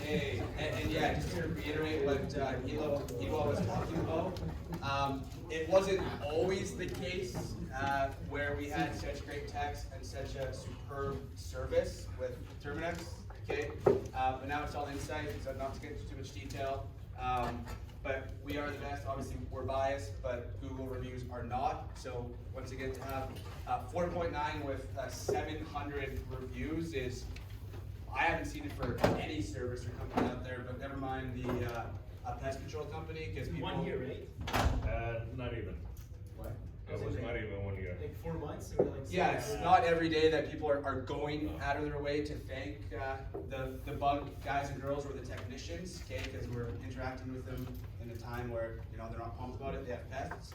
Hey, and yeah, just to reiterate what Elo was talking about, it wasn't always the case where we had such great techs and such a superb service with Terminex, okay? But now it's all insight, so not to get into too much detail. But we are the best. Obviously, we're biased, but Google reviews are not. So once again, to have 4.9 with 700 reviews is, I haven't seen it for any service or company out there, but never mind the pest control company, because people... 1 year, right? Not even. What? It was not even 1 year. Like 4 months? Or like Yeah, it's not every day that people are going out of their way to thank the bug guys and girls or the technicians, okay, because we're interacting with them in a time where, you know, they're not pumped about it, they have pests.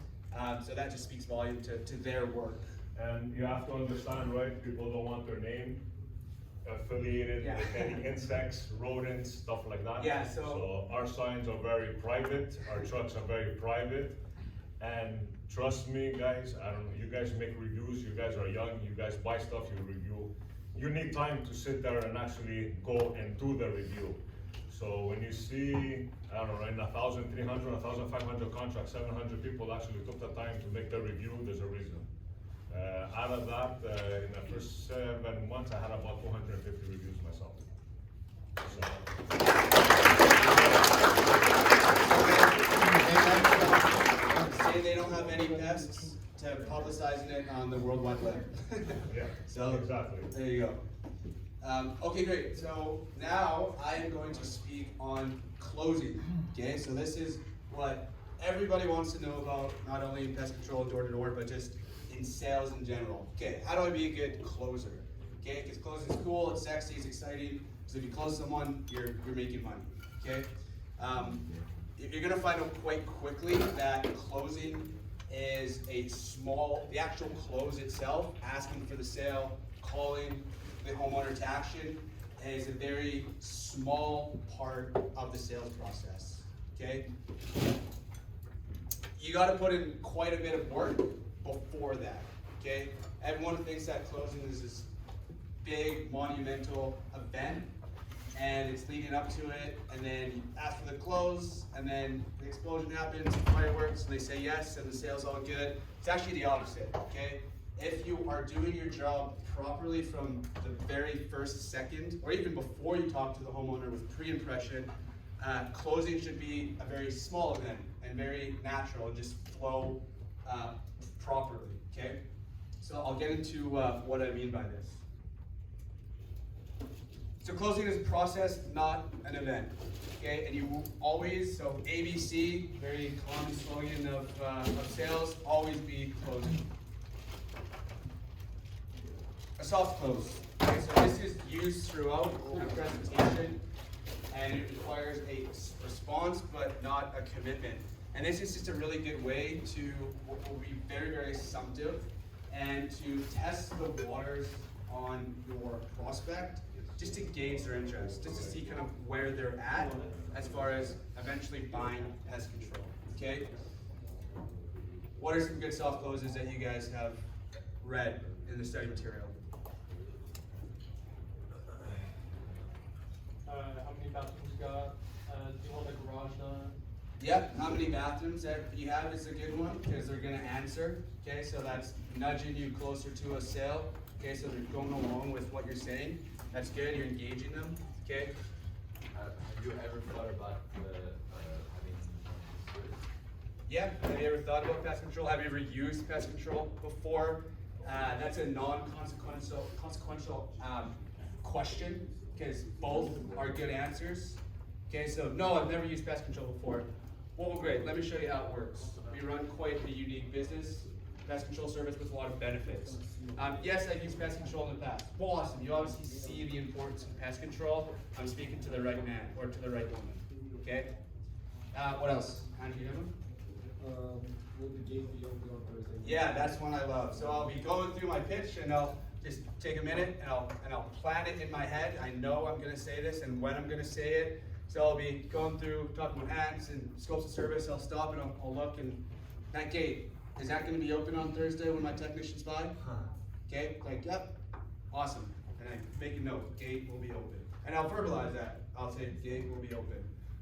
So that just speaks volume to their work. And you have to understand, right, people don't want their name affiliated Yeah. with any insects, rodents, stuff like that. Yeah, so our signs are very private, our trucks are very private, and trust me guys, I don't know, you guys make reviews, you guys are young, you guys buy stuff, you review. You need time to sit there and actually go and do the review. So when you see, I don't know, in 1,300, 1,500 contracts, 700 people actually took the time to make the review, there's a reason. Out of that, in the first 7 months, I had about 250 reviews myself. Say they don't have any pests to publicizing it on the World Wide Web. Yeah, so exactly. There you go. Okay, great. So now I am going to speak on closing. Okay, so this is what everybody wants to know about, not only in pest control, door to door, but just in sales in general. Okay, how do I be a good closer? Okay, because closing is cool, it's sexy, it's exciting. So if you close someone, you're making money. Okay, you're gonna find out quite quickly that closing is the actual close itself, asking for the sale, calling the homeowner to action, is a very small part of the sales process. Okay, you got to put in quite a bit of work before that, okay? Everyone thinks that closing is this big, monumental event, and it's leading up to it, and then you ask for the close, and then the explosion happens, fireworks, and they say yes, and the sale's all good. It's actually the opposite, okay? If you are doing your job properly from the very first second, or even before you talk to the homeowner with pre-impression, closing should be a very small event and very natural and just flow properly, okay? So I'll get into what I mean by this. So closing is a process, not an event, okay? And you will always, so ABC, very common slogan of sales, always be closing. A soft close, okay? So this is used throughout the presentation, and it requires a response, but not a commitment. And this is just a really good way to will be very, very assumptive and to test the waters on your prospect, just to gauge their interest, just to see kind of where they're at as far as eventually buying pest control, okay? What are some good soft closes that you guys have read in the study material? How many bathrooms you got? Do you want the garage done? Yep, how many bathrooms that you have is a good one, because they're gonna answer, okay? So that's nudging you closer to a sale, okay? So they're going along with what you're saying. That's good, you're engaging them, okay? Have you ever thought about having service? Yeah, have you ever thought about pest control? Have you ever used pest control before? That's a non-consequential question, because both are good answers. Okay, so no, I've never used pest control before. Well, great, let me show you how it works. We run quite a unique business, pest control service with a lot of benefits. Yes, I've used pest control in the past. Well, awesome, you obviously see the importance of pest control. I'm speaking to the right man, or to the right woman, okay? What else? Andrew, you have one? Will the gate be open on Thursday? Yeah, that's one I love. So I'll be going through my pitch, and I'll just take a minute, and I'll plan it in my head. I know I'm gonna say this and when I'm gonna say it. So I'll be going through, talking about ads and scopes of service. I'll stop and I'll look, and that gate, is that gonna be open on Thursday when my technicians by? Okay, like, yep, awesome. And I make a note, gate will be open. And I'll verbalize that. I'll say gate will be open.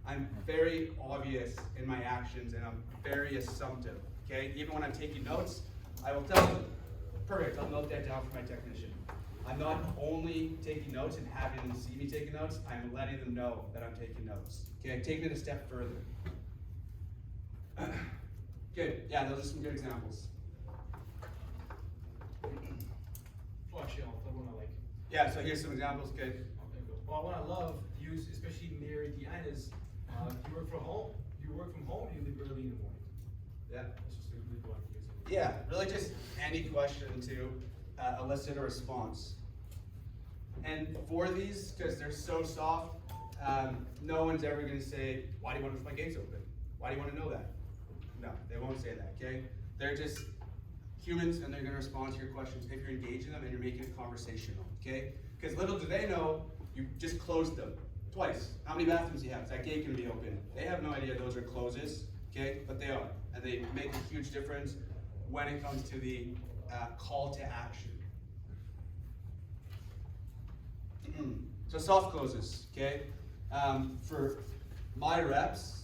I'm very obvious in my actions and I'm very assumptive, okay? Even when I'm taking notes, I will tell them, perfect, I'll note that down for my technician. I'm not only taking notes and having them see me taking notes, I'm letting them know that I'm taking notes. Okay, I'm taking it a step further. Good, yeah, those are some good examples. Oh, actually, the one I like. Yeah, so here's some examples, good. Okay, good. Well, what I love, use, especially near the end, is you work from home, you leave early in the morning. Yeah. That's just a good one. Yeah, really just any question to elicit a response. And for these, because they're so soft, no one's ever going to say, why do you want my gates open? Why do you want to know that? No, they won't say that, okay? They're just humans and they're going to respond to your questions if you're engaging them and you're making it conversational, okay? Because little do they know, you just closed them twice. How many bathrooms do you have? Is that gate going to be open? They have no idea those are closes, okay? But they are, and they make a huge difference when it comes to the call to action. So soft closes, okay? For my reps,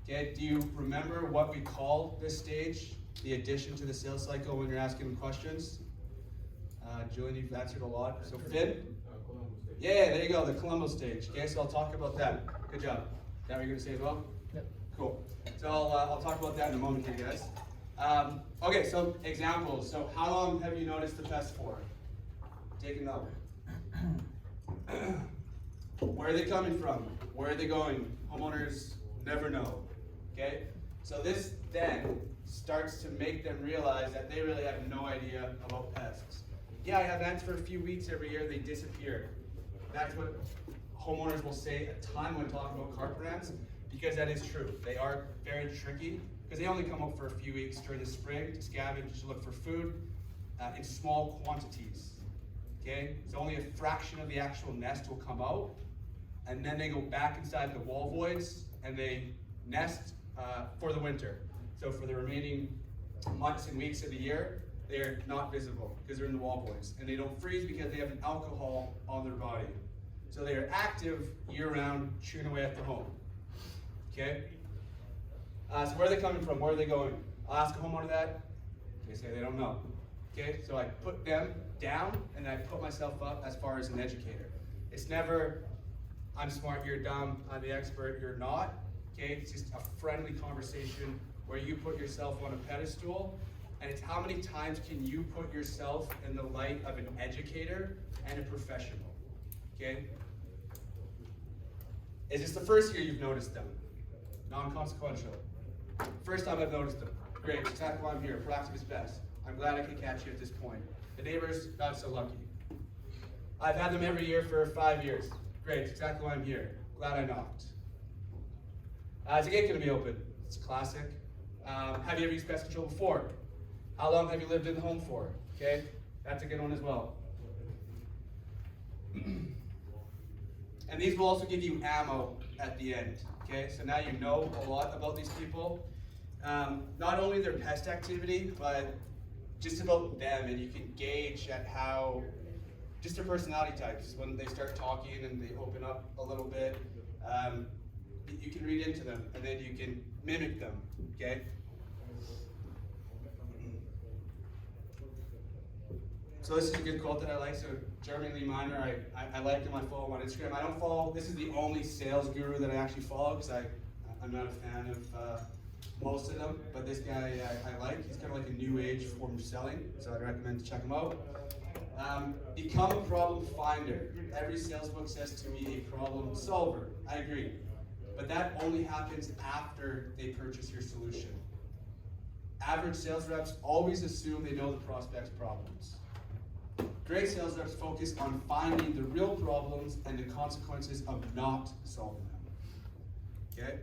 okay, do you remember what we call this stage? The addition to the sales cycle when you're asking them questions? Julian, you've answered a lot. So Finn? Yeah, there you go, the Colombo stage. Okay, so I'll talk about that. Good job. Is that what you're gonna say as well? Yep. Cool. So I'll talk about that in a moment here, guys. Okay, so examples. So how long have you noticed the pest for? Take a note. Where are they coming from? Where are they going? Homeowners never know. Okay? So this then starts to make them realize that they really have no idea about pests. Yeah, I have ants for a few weeks every year, they disappear. That's what homeowners will say a ton when talking about carpet ants, because that is true. They are very tricky, because they only come up for a few weeks during the spring to scavenge, to look for food in small quantities. Okay, so only a fraction of the actual nest will come out, and then they go back inside the wall voids and they nest for the winter. So for the remaining months and weeks of the year, they're not visible because they're in the wall voids, and they don't freeze because they have an alcohol on their body. So they are active year-round, chewing away at the home. Okay. So where are they coming from? Where are they going? I'll ask a homeowner that. They say they don't know. Okay, so I put them down and I put myself up as far as an educator. It's never, I'm smart, you're dumb, I'm the expert, you're not. Okay, it's just a friendly conversation where you put yourself on a pedestal, and it's how many times can you put yourself in the light of an educator and a professional. Okay? Is this the first year you've noticed them? Non-consequential. First time I've noticed them. Great, it's exactly why I'm here. Proactive is best. I'm glad I could catch you at this point. The neighbors, not so lucky. I've had them every year for 5 years. Great, it's exactly why I'm here. Glad I knocked. Is the gate going to be open? It's classic. Have you ever used pest control before? How long have you lived in the home for? Okay, that's a good one as well. And these will also give you ammo at the end. Okay, so now you know a lot about these people. Not only their pest activity, but just about them, and you can gauge at how, just their personality types. When they start talking and they open up a little bit, you can read into them, and then you can mimic them, okay? So this is a good quote that I like. So Jeremy Lee Miner, I like him, I follow him on Instagram. I don't follow, this is the only sales guru that I actually follow, because I'm not a fan of most of them, but this guy I like. He's kind of like a new age form of selling, so I'd recommend to check him out. Become a problem finder. Every sales book says to be a problem solver. I agree. But that only happens after they purchase your solution. Average sales reps always assume they know the prospect's problems. Great sales reps focus on finding the real problems and the consequences of not solving them. Okay?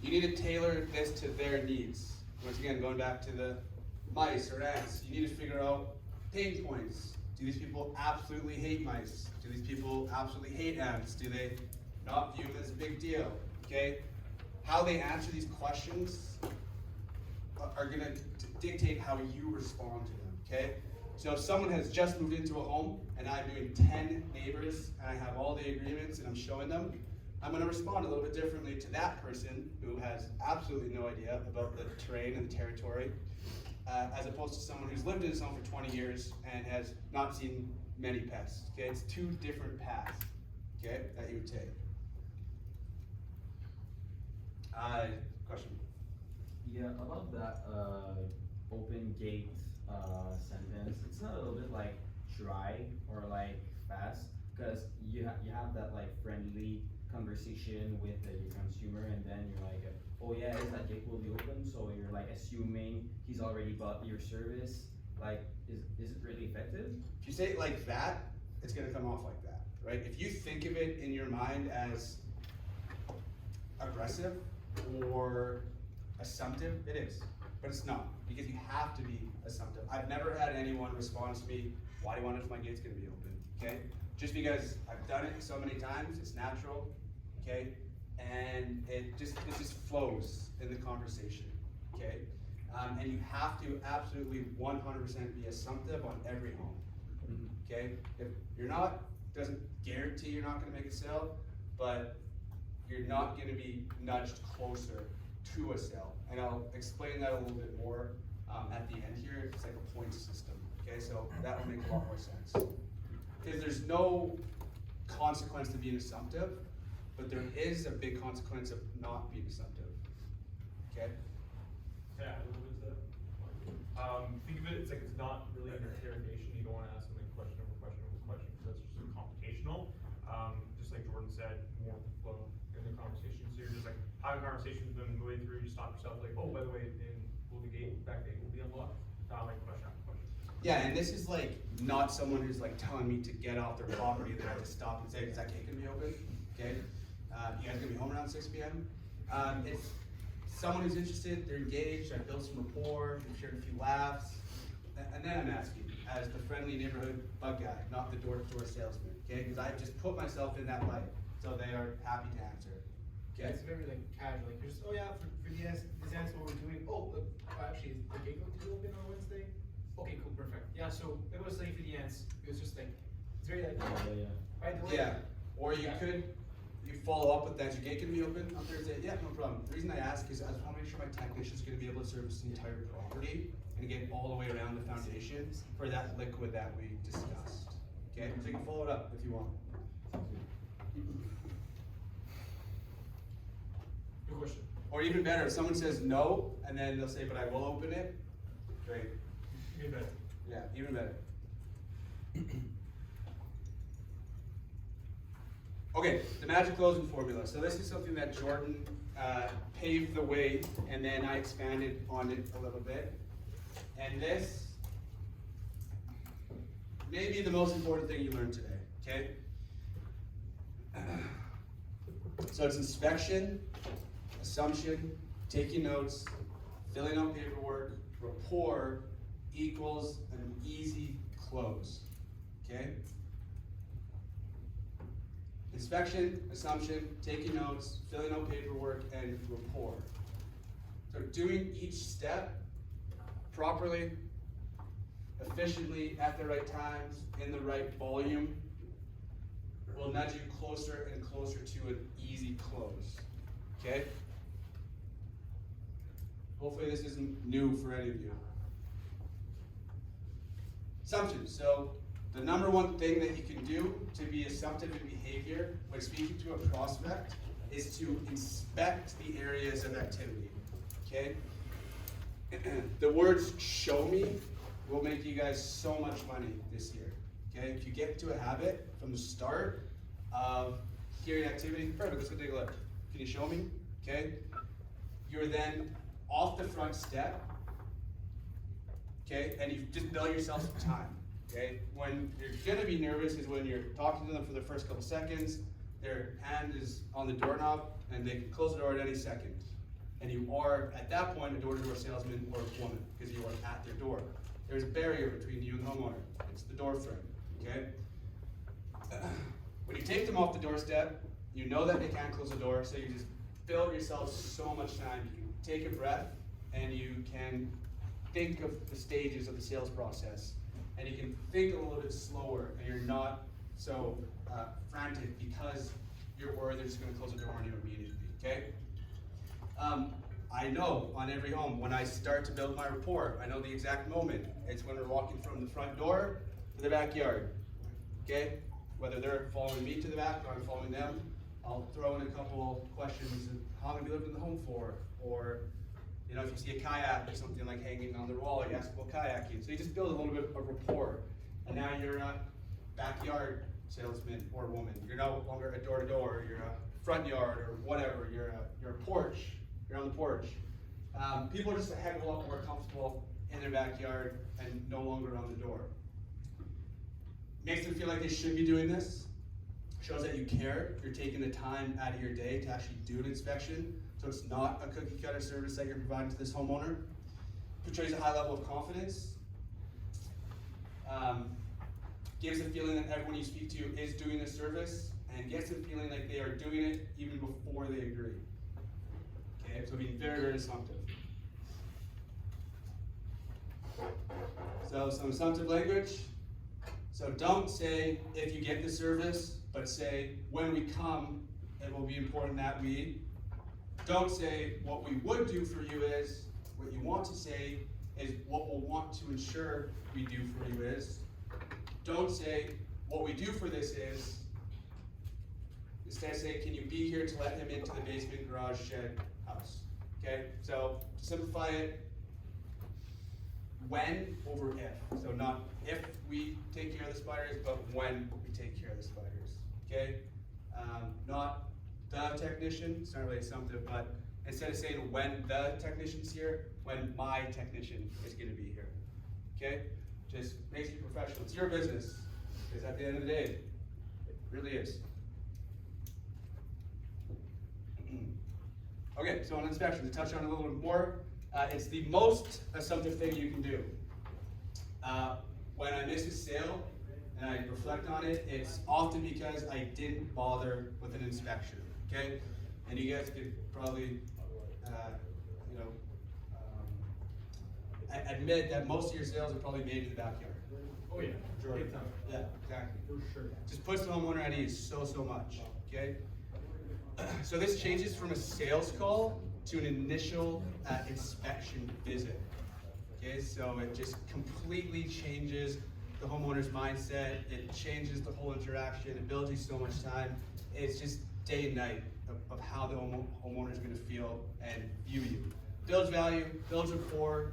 You need to tailor this to their needs. Once again, going back to the mice or ants, you need to figure out pain points. Do these people absolutely hate mice? Do these people absolutely hate ants? Do they not view them as a big deal? Okay? How they answer these questions are going to dictate how you respond to them. Okay? So if someone has just moved into a home and I'm doing 10 neighbors and I have all the agreements and I'm showing them, I'm gonna respond a little bit differently to that person who has absolutely no idea about the terrain and the territory, as opposed to someone who's lived in his home for 20 years and has not seen many pests. Okay, it's two different paths, okay, that you would take. Question? Yeah, about that open gate sentence, it's not a little bit like dry or like fast, because you have that like friendly conversation with your consumer, and then you're like, oh yeah, is that gate will be open? So you're like assuming he's already bought your service. Like, is it really effective? If you say it like that, it's gonna come off like that, right? If you think of it in your mind as aggressive or assumptive, it is, but it's not, because you have to be assumptive. I've never had anyone respond to me, why do you wonder if my gate's gonna be open, okay? Just because I've done it so many times, it's natural, okay? And it just flows in the conversation, okay? And you have to absolutely 100% be assumptive on every home, okay? If you're not, doesn't guarantee you're not gonna make a sale, but you're not gonna be nudged closer to a sale. And I'll explain that a little bit more at the end here. It's like a point system, okay? So that will make a lot more sense. Because there's no consequence to being assumptive, but there is a big consequence of not being assumptive, okay? Yeah, a little bit to that. Think of it, it's like it's not really an interrogation. You don't want to ask them like question over question over question, because that's just computational. Just like Jordan said, more flow in the conversation. So you're just like having conversations with them, midway through, you stop yourself like, oh, by the way, will the back gate will be unlocked? Not like question after question. Yeah, and this is like not someone who's like telling me to get off their property and then I have to stop and say, is that gate gonna be open? Okay, you guys gonna be home around 6 p.m.? It's someone who's interested, they're engaged, I've built some rapport, we've shared a few laughs, and then I'm asking, as the friendly neighborhood bug guy, not the door-to-door salesman, okay? Because I've just put myself in that light, so they are happy to answer. Yeah, Okay? it's very like casual, like just, oh yeah, for this answer what we're doing. Oh, look, actually, is the gate going to be open on Wednesday? Okay, cool, perfect. Yeah, so it was like for the ends, it was just like, it's very like, Yeah. by the way. Yeah, or you could, you follow up with that, is your gate gonna be open on Thursday? Yeah, no problem. The reason I ask is I just wanna make sure my technician's gonna be able to service the entire property and get all the way around the foundation for that liquid that we discussed. Okay, so you can follow it up if you want. Good question. Or even better, if someone says no, and then they'll say, but I will open it, great. Even better. Yeah, even better. Okay, the magic closing formula. So this is something that Jordan paved the way, and then I expanded on it a little bit. And this may be the most important thing you learned today, okay? So it's inspection, assumption, taking notes, filling out paperwork, rapport equals an easy close, okay? Inspection, assumption, taking notes, filling out paperwork, and rapport. So doing each step properly, efficiently, at the right times, in the right volume, will nudge you closer and closer to an easy close, okay? Hopefully this isn't new for any of you. Assumptions. So the number one thing that you can do to be assumptive in behavior when speaking to a prospect is to inspect the areas of activity, okay? The words show me will make you guys so much money this year, okay? If you get into a habit from the start of hearing activity, perfect, let's go take a look. Can you show me, okay? You're then off the front step, okay? And you just build yourself some time. Okay, when you're gonna be nervous is when you're talking to them for the first couple seconds, their hand is on the doorknob, and they can close the door at any second. And you are, at that point, a door-to-door salesman or a woman, because you are at their door. There's a barrier between you and the homeowner. It's the door frame, okay? When you take them off the doorstep, you know that they can't close the door, so you just build yourself so much time. You can take a breath, and you can think of the stages of the sales process. and you can think a little bit slower, and you're not so frantic because you're worried they're just gonna close the door on you immediately, okay? I know on every home, when I start to build my rapport, I know the exact moment. It's when we're walking from the front door to the backyard, okay? Whether they're following me to the back or I'm following them, I'll throw in a couple questions of how long have you lived in the home for? Or, you know, if you see a kayak or something like hanging on the wall, you ask about kayaking. So you just build a little bit of rapport. And now you're a backyard salesman or woman. You're no longer a door-to-door, you're a front yard or whatever. You're a porch, you're on the porch. People are just a heck of a lot more comfortable in their backyard and no longer on the door. Makes them feel like they should be doing this. Shows that you care. You're taking the time out of your day to actually do an inspection. So it's not a cookie cutter service that you're providing to this homeowner. Portrays a high level of confidence. Gives a feeling that everyone you speak to is doing this service, and gets them feeling like they are doing it even before they agree. Okay, so being very, very assumptive. So some assumptive language. So don't say if you get the service, but say when we come, it will be important that we. Don't say what we would do for you is. What you want to say is what we'll want to ensure we do for you is. Don't say what we do for this is. Instead say, can you be here to let him into the basement, garage, shed, house? Okay, so to simplify it, when over if. So not if we take care of the spiders, but when we take care of the spiders. Okay, not the technician. It's not really assumptive, but instead of saying when the technician's here, when my technician is going to be here. Okay, just makes you professional. It's your business, because at the end of the day, it really is. Okay, so on inspection, to touch on it a little bit more, it's the most assumptive thing you can do. When I miss a sale and I reflect on it, it's often because I didn't bother with an inspection. Okay, and you guys could probably, admit that most of your sales are probably made in the backyard. Oh yeah, big time. Yeah, exactly. For sure. Just puts the homeowner at ease so much. Okay. So this changes from a sales call to an initial inspection visit. Okay, so it just completely changes the homeowner's mindset. It changes the whole interaction. It builds you so much time. It's just day and night of how the homeowner is going to feel and view you. Builds value, builds rapport,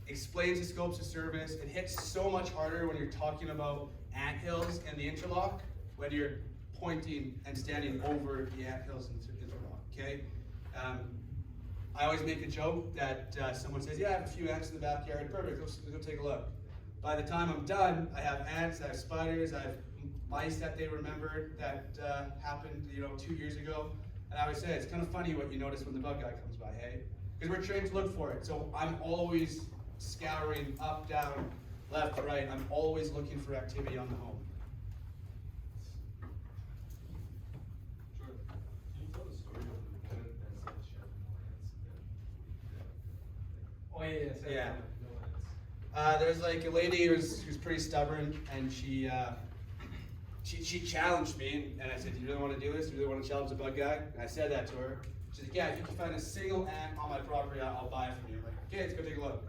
explains the scopes of service. It hits so much harder when you're talking about anthills and the interlock, when you're pointing and standing over the anthills and interlock, okay? I always make a joke that someone says, yeah, I have a few ants in the backyard, perfect, let's go take a look. By the time I'm done, I have ants, I have spiders, I have mice that they remembered that happened 2 years ago. And I always say, it's kind of funny what you notice when the bug guy comes by, hey? Because we're trained to look for it. So I'm always scouring up, down, left, right. I'm always looking for activity on the home. Jordan, can you tell the story of the woman that said she had no ants? Oh yeah. Yeah. No ants. There's like a lady who's pretty stubborn, and she challenged me, and I said, do you really want to do this? Do you really want to challenge the bug guy? And I said that to her. She's like, yeah, if you can find a single ant on my property, I'll buy it from you. I'm like, okay, let's go take a look.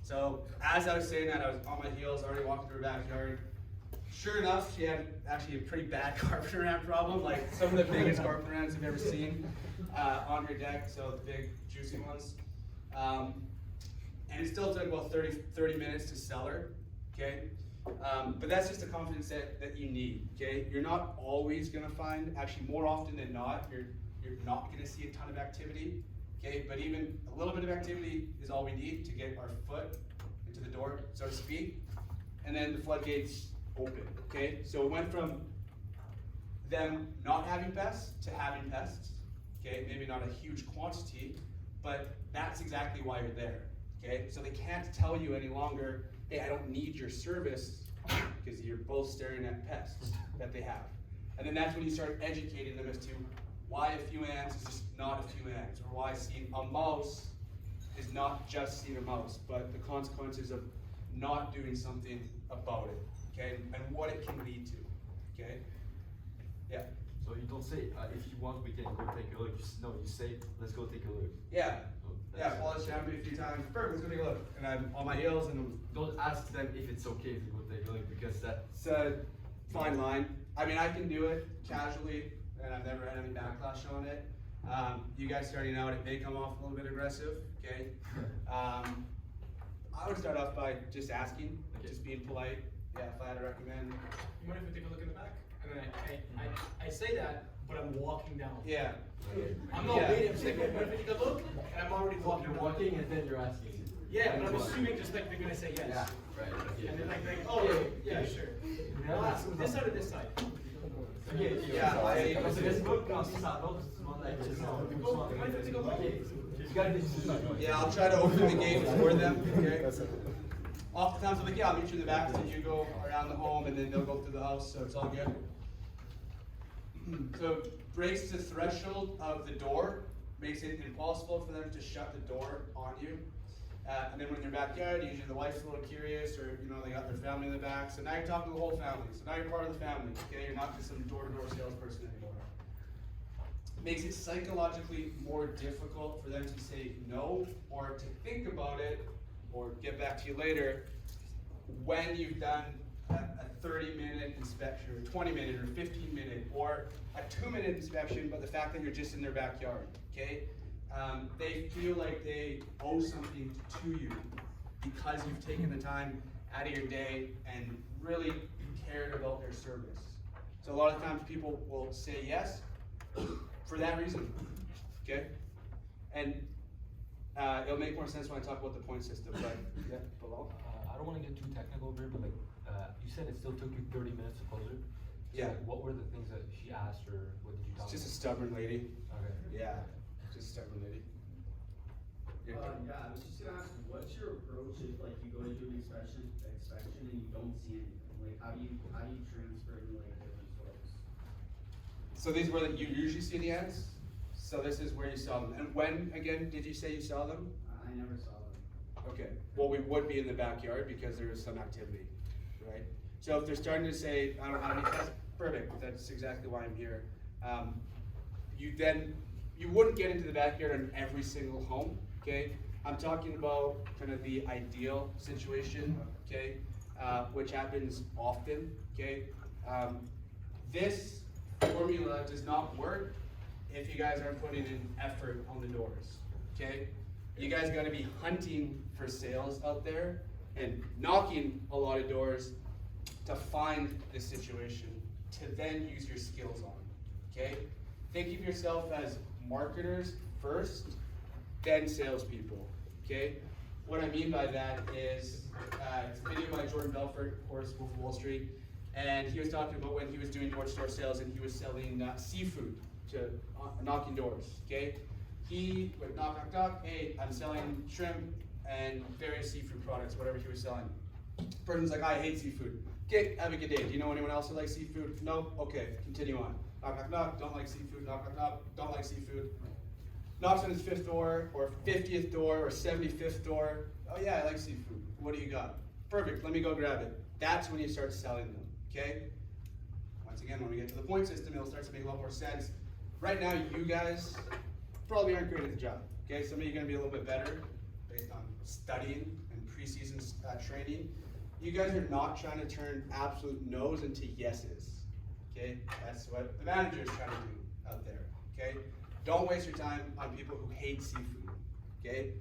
So as I was saying that, I was on my heels, already walking through her backyard. Sure enough, she had actually a pretty bad carpenter ant problem, like some of the biggest carpenter ants I've ever seen on her deck, so the big juicy ones. And it still took about 30 minutes to sell her, okay? But that's just the confidence that you need, okay? You're not always gonna find, actually more often than not, you're not gonna see a ton of activity, okay? But even a little bit of activity is all we need to get our foot into the door, so to speak. And then the floodgates open, okay? So it went from them not having pests to having pests, okay? Maybe not a huge quantity, but that's exactly why you're there, okay? So they can't tell you any longer, hey, I don't need your service, because you're both staring at pests that they have. And then that's when you start educating them as to why a few ants is just not a few ants, or why seeing a mouse is not just seeing a mouse, but the consequences of not doing something about it, okay, and what it can lead to, okay? Yeah. So you don't say, if you want, we can go take a look. No, you say, let's go take a look. Yeah. So Yeah, that's- Paul has jammed me a few times. Perfect, let's go take a look. And I'm on my heels and Don't ask them if it's okay if you go take a look, because that. it's a fine line. I mean, I can do it casually, and I've never had any backlash on it. You guys starting out, it may come off a little bit aggressive, okay? I would start off by just asking, Okay. just being polite. Yeah, if I had to recommend. You mind if we take a look in the back? And then I say that, but I'm walking down. Yeah. I'm not Yeah. waiting, I'm just like, mind if we take a look? And I'm already walking You're down. walking and then you're asking. Yeah, but I'm assuming just like they're gonna say yes. Yeah, right, okay. And then like, oh, yeah, sure. Yeah. I'll ask them this side or this side? Okay, Yeah, I- Parce que Facebook, quand c'est sa porte, tu demandes la question. Okay, you gotta get to the Yeah, I'll try to open the gate for them, okay? Oftentimes I'm like, yeah, I'll meet you in the back, so you go around the home and then they'll go through the house, so it's all good. So breaks the threshold of the door, makes it impossible for them to shut the door on you. And then when you're in your backyard, usually the wife's a little curious, or you know they got their family in the back. So now you're talking to the whole family. So now you're part of the family. Okay, you're not just some door-to-door salesperson anymore. Makes it psychologically more difficult for them to say no, or to think about it, or get back to you later when you've done a 30-minute inspection, or 20-minute, or 15-minute, or a 2-minute inspection, but the fact that you're just in their backyard, okay? They feel like they owe something to you because you've taken the time out of your day and really cared about their service. So a lot of times people will say yes for that reason, okay? And it'll make more sense when I talk about the point system, but yeah, below. I don't wanna get too technical here, but like, you said it still took you 30 minutes to close it? So, Yeah. like, what were the things that she asked, or what did you talk It's just a about? stubborn lady. Okay. Yeah, just a stubborn lady. Yeah. Yeah, I was just gonna ask, what's your approach if like you go to do an inspection and you don't see anything? Like, how do you transfer to like different stores? So these were that you usually see the ads? So this is where you saw them. And when, again, did you say you saw them? I never saw them. Okay, well, we would be in the backyard because there is some activity, right? So if they're starting to say, I don't have any tests, perfect, that's exactly why I'm here. You wouldn't get into the backyard on every single home, okay? I'm talking about kind of the ideal situation, okay? Which happens often, okay? This formula does not work if you guys aren't putting in effort on the doors, okay? You guys gotta be hunting for sales out there and knocking a lot of doors to find the situation, to then use your skills on, okay? Think of yourself as marketers first, then salespeople, okay? What I mean by that is, it's a video by Jordan Fidler, of course, Wolf of Wall Street, and he was talking about when he was doing door-to-door sales and he was selling seafood to knocking doors, okay? He would knock, knock, knock, hey, I'm selling shrimp and various seafood products, whatever he was selling. Person's like, I hate seafood. Okay, have a good day. Do you know anyone else who likes seafood? No? Okay, continue on. Knock, knock, knock, don't like seafood, knock, knock, knock, don't like seafood. Knocks on his 5th door, or 50th door, or 75th door. Oh yeah, I like seafood. What do you got? Perfect, let me go grab it. That's when you start selling them, okay? Once again, when we get to the point system, it'll start to make a lot more sense. Right now, you guys probably aren't great at the job, okay? Some of you are gonna be a little bit better based on studying and preseason training. You guys are not trying to turn absolute no's into yeses, okay? That's what the manager is trying to do out there, okay? Don't waste your time on people who hate seafood, okay?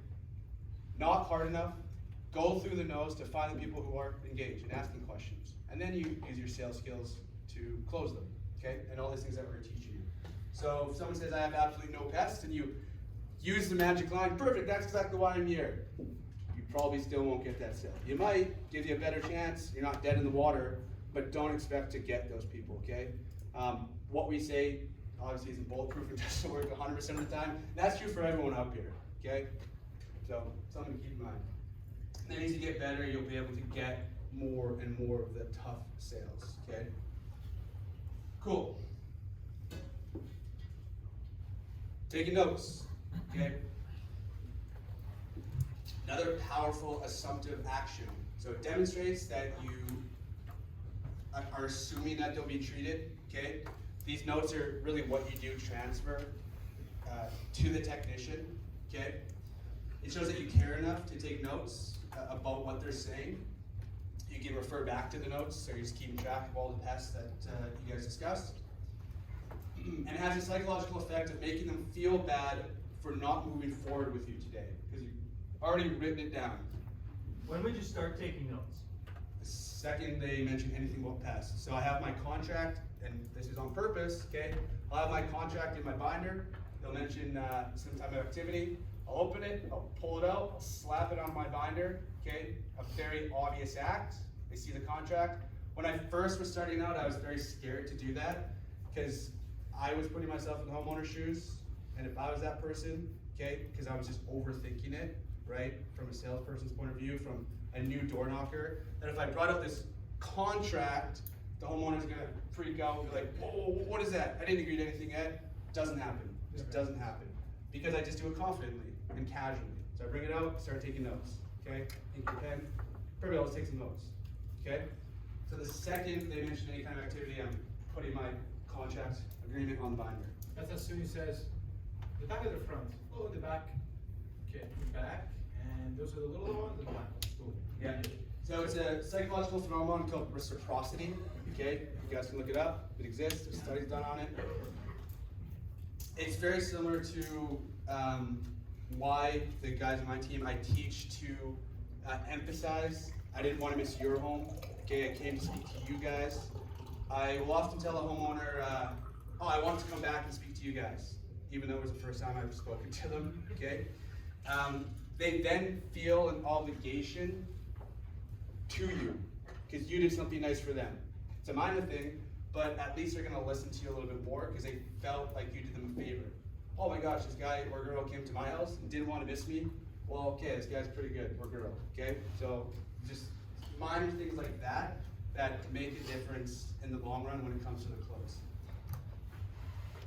Knock hard enough, go through the no's to find the people who are engaged and asking questions. And then you use your sales skills to close them, okay? And all these things that we're teaching you. So if someone says, I have absolutely no pests, and you use the magic line, perfect, that's exactly why I'm here. You probably still won't get that sale. You might, give you a better chance, you're not dead in the water, but don't expect to get those people, okay? What we say, obviously isn't bulletproof and doesn't work 100% of the time. That's true for everyone up here, okay? So, something to keep in mind. And then as you get better, you'll be able to get more and more of the tough sales, okay? Cool. Taking notes, okay? Another powerful assumptive action. So it demonstrates that you are assuming that they'll be treated, okay? These notes are really what you do transfer to the technician, okay? It shows that you care enough to take notes about what they're saying. You can refer back to the notes, so you're just keeping track of all the pests that you guys discussed. And it has a psychological effect of making them feel bad for not moving forward with you today, because you've already written it down. When would you start taking notes? The second they mention anything about pests. So I have my contract, and this is on purpose, okay? I'll have my contract in my binder. They'll mention some type of activity. I'll open it, I'll pull it out, I'll slap it on my binder, okay? A very obvious act. They see the contract. When I first was starting out, I was very scared to do that because I was putting myself in the homeowner's shoes, and if I was that person, okay, because I was just overthinking it, right, from a salesperson's point of view, from a new door knocker, that if I brought up this contract, the homeowner's gonna freak out and be like, whoa, what is that? I didn't agree to anything yet. Doesn't happen. Just doesn't happen. Because I just do it confidently and casually. So I bring it out, start taking notes, okay? Ink your pen. Perfect, I'll just take some notes, okay? So the second they mention any kind of activity, I'm putting my contract agreement on the binder. That's as soon as he says, the back or the front? Oh, the back. Okay, the back, and those are the little ones, the black ones. Cool. Yeah. So it's a psychological phenomenon called reciprocity, okay? You guys can look it up. It exists. There's studies done on it. It's very similar to why the guys on my team, I teach to emphasize, I didn't want to miss your home, okay? I came to speak to you guys. I will often tell a homeowner, oh, I want to come back and speak to you guys, even though it was the first time I've spoken to them, okay? They then feel an obligation to you, because you did something nice for them. It's a minor thing, but at least they're gonna listen to you a little bit more, because they felt like you did them a favor. Oh my gosh, this guy or girl came to my house and didn't want to miss me. Well, okay, this guy's pretty good, or girl, okay? So just minor things like that that make a difference in the long run when it comes to the close.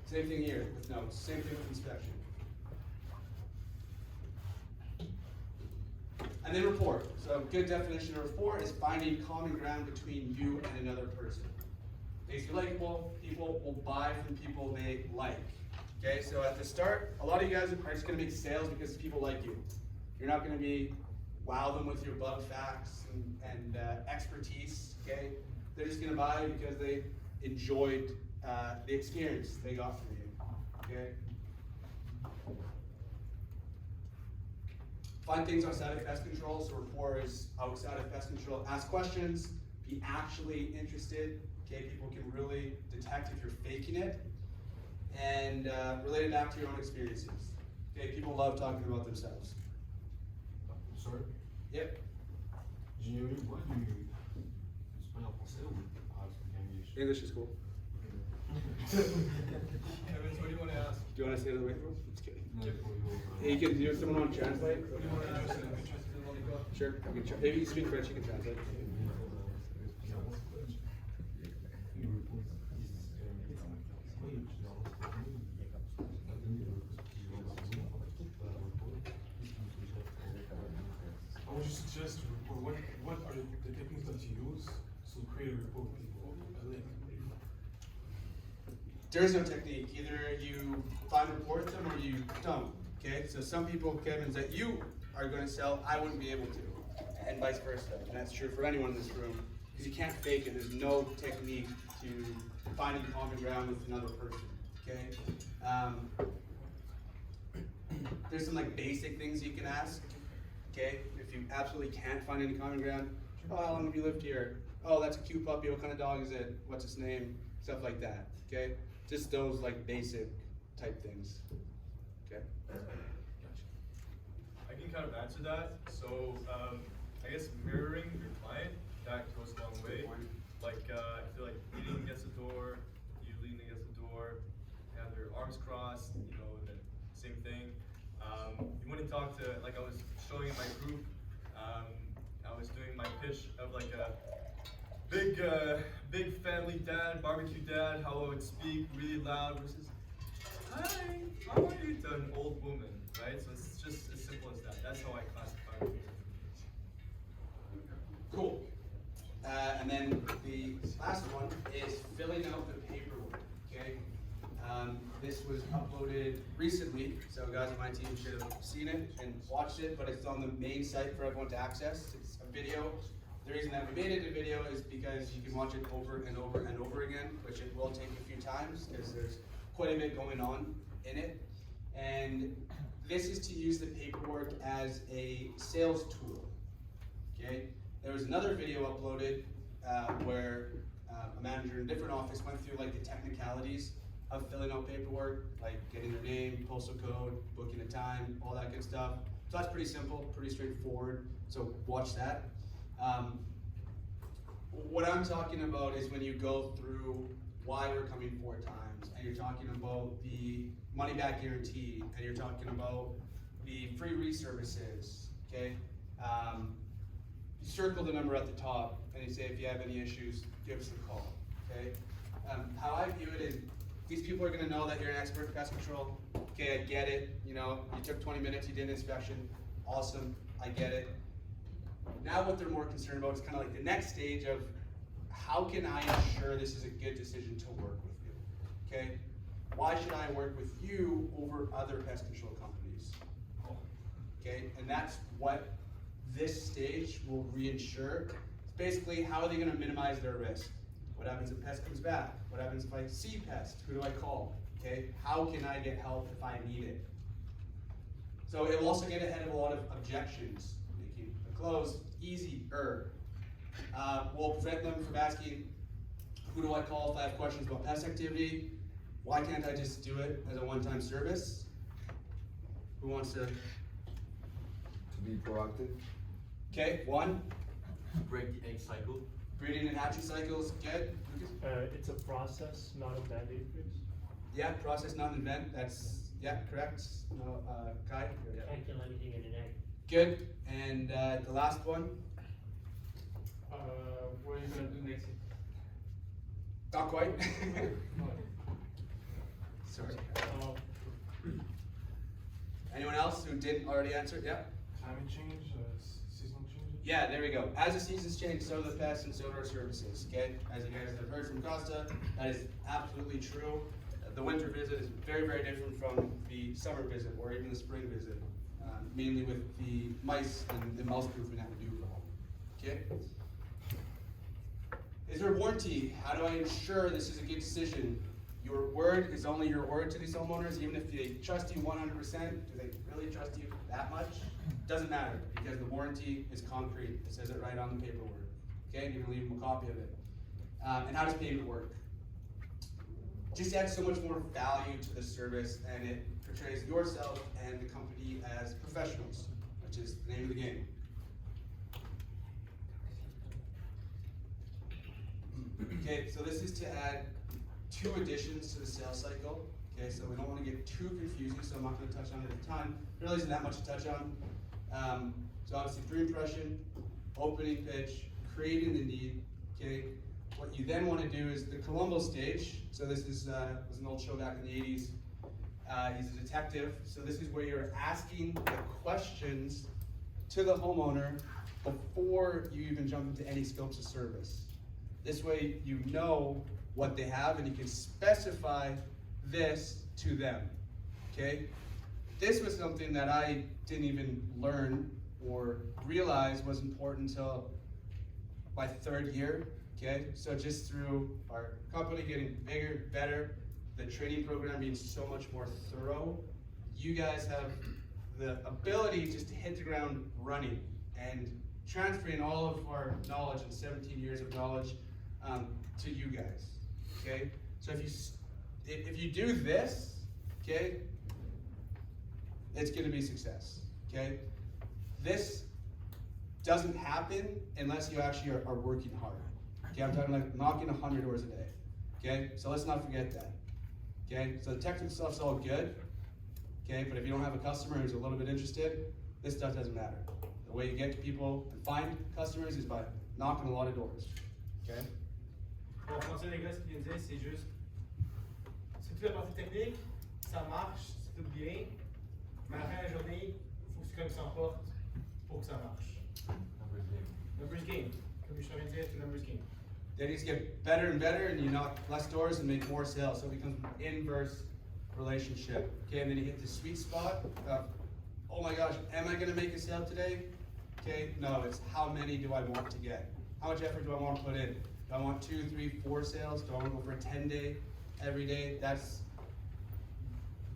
Same thing here with notes, same thing with inspection. And then rapport. So a good definition of rapport is finding common ground between you and another person. Makes you likable, people will buy from people they like. Okay, so at the start, a lot of you guys are just gonna make sales because people like you. You're not gonna be wow them with your bug facts and expertise, okay? They're just gonna buy because they enjoyed the experience they got from you, okay? Find things outside of pest control, so rapport is outside of pest control. Ask questions, be actually interested, okay? People can really detect if you're faking it, and relate it back to your own experiences. Okay, people love talking about themselves. Sorry? Yep. J'ai eu moi du espagnol français ou English? English is cool. Evans, what do you want to ask? Do you want to say it away from? Just kidding. No, for you. Hey, you can do someone want to translate? What do you want to ask? Sure. I can if you speak French, you can translate. I would suggest report. What are the techniques that you use to create a report with people? A link. There is no technique. Either you find rapport with them or you don't. Okay? So some people, Kevin, that you are going to sell, I wouldn't be able to. And vice versa. And that's true for anyone in this room. Because you can't fake it. There's no technique to finding common ground with another person. Okay? There's some like basic things you can ask. Okay? If you absolutely can't find any common ground, oh, how long have you lived here? Oh, that's a cute puppy. What kind of dog is it? What's its name? Stuff like that. Okay? Just those like basic type things. Okay? I can kind of answer that. So I guess mirroring your client, that goes a long way. Like I feel like leaning against the door, you leaning against the door, have your arms crossed, you know, the same thing. You want to talk to, like I was showing in my group, I was doing my pitch of like a big family dad, barbecue dad, how I would speak really loud versus, hi, how are you, to an old woman, right? So it's just as simple as that. That's how I classify it. And then the last one is filling out the paperwork, okay? This was uploaded recently, so guys on my team should have seen it and watched it, but it's on the main site for everyone to access. It's a video. The reason that we made it a video is because you can watch it over and over and over again, which it will take a few times because there's quite a bit going on in it. And this is to use the paperwork as a sales tool, okay? There was another video uploaded where a manager in a different office went through like the technicalities of filling out paperwork, like getting their name, postal code, booking a time, all that good stuff. So that's pretty simple, pretty straightforward, so watch that. What I'm talking about is when you go through why we're coming 4 times, and you're talking about the money back guarantee, and you're talking about the free reservices, okay? You circle the number at the top, and you say if you have any issues, give us a call, okay? How I view it is, these people are gonna know that you're an expert in pest control. Okay, I get it, you know, you took 20 minutes, you did an inspection, awesome, I get it. Now what they're more concerned about is kind of like the next stage of how can I ensure this is a good decision to work with you, okay? Why should I work with you over other pest control companies? Okay, and that's what this stage will reinsure. It's basically how are they gonna minimize their risk? What happens if pest comes back? What happens if I see pest? Who do I call? Okay, how can I get help if I need it? So it will also get ahead of a lot of objections, making the close easier. We'll prevent them from asking, who do I call if I have questions about pest activity? Why can't I just do it as a one-time service? Who wants to? To be proactive. Okay, 1. Break the egg cycle. Breeding and hatching cycles, good. Lucas? It's a process, not a band-aid fix. Yeah, process, not an event. That's, yeah, correct. No, Kai? Can't kill anything in an egg. Good. And the last one? What are you gonna do next? Not quite. Sorry. Anyone else who didn't already answer? Yeah? Climate change, seasonal changes? Yeah, there we go. As the seasons change, so do the pests and so do our services, okay? As you guys have heard from Costa, that is absolutely true. The winter visit is very, very different from the summer visit or even the spring visit, mainly with the mice and the mouse proofing that we do for home, okay? Is there a warranty? How do I ensure this is a good decision? Your word is only your word to these homeowners, even if they trust you 100%, do they really trust you that much? Doesn't matter, because the warranty is concrete. It says it right on the paperwork, okay? And you can leave them a copy of it. And how does payment work? Just adds so much more value to the service, and it portrays yourself and the company as professionals, which is the name of the game. Okay, so this is to add 2 additions to the sales cycle. Okay, so we don't want to get too confusing, so I'm not going to touch on it a ton. There really isn't that much to touch on. So obviously pre-impression, opening pitch, creating the need. Okay, what you then want to do is the Columbo stage. So this is was an old show back in the 80s. He's a detective, so this is where you're asking the questions to the homeowner before you even jump into any scopes of service. This way you know what they have and you can specify this to them, okay? This was something that I didn't even learn or realize was important until my 3rd year, okay? So just through our company getting bigger, better, the training program being so much more thorough, you guys have the ability just to hit the ground running and transferring all of our knowledge and 17 years of knowledge to you guys, okay? So if you do this, okay, it's gonna be success, okay? This doesn't happen unless you actually are working hard, okay? I'm talking like knocking 100 doors a day, okay? So let's not forget that, okay? So the technical stuff's all good, okay? But if you don't have a customer who's a little bit interested, this stuff doesn't matter. The way you get to people and find customers is by knocking a lot of doors, okay? Bon, français, les gars, ce qu'il vient de dire, c'est juste, c'est toute la partie technique, ça marche, c'est tout bien, mais à la fin de la journée, il faut que tu comme ça en porte pour que ça marche. Numbers game. comme je t'avais dit, the numbers game. They need to get better and better, and you knock less doors and make more sales. So it becomes an inverse relationship. Okay, and then you hit the sweet spot of, oh my gosh, am I gonna make a sale today? Okay, no, it's how many do I want to get? How much effort do I want to put in? Do I want 2, 3, 4 sales? Do I want to go for a 10-day every day? That's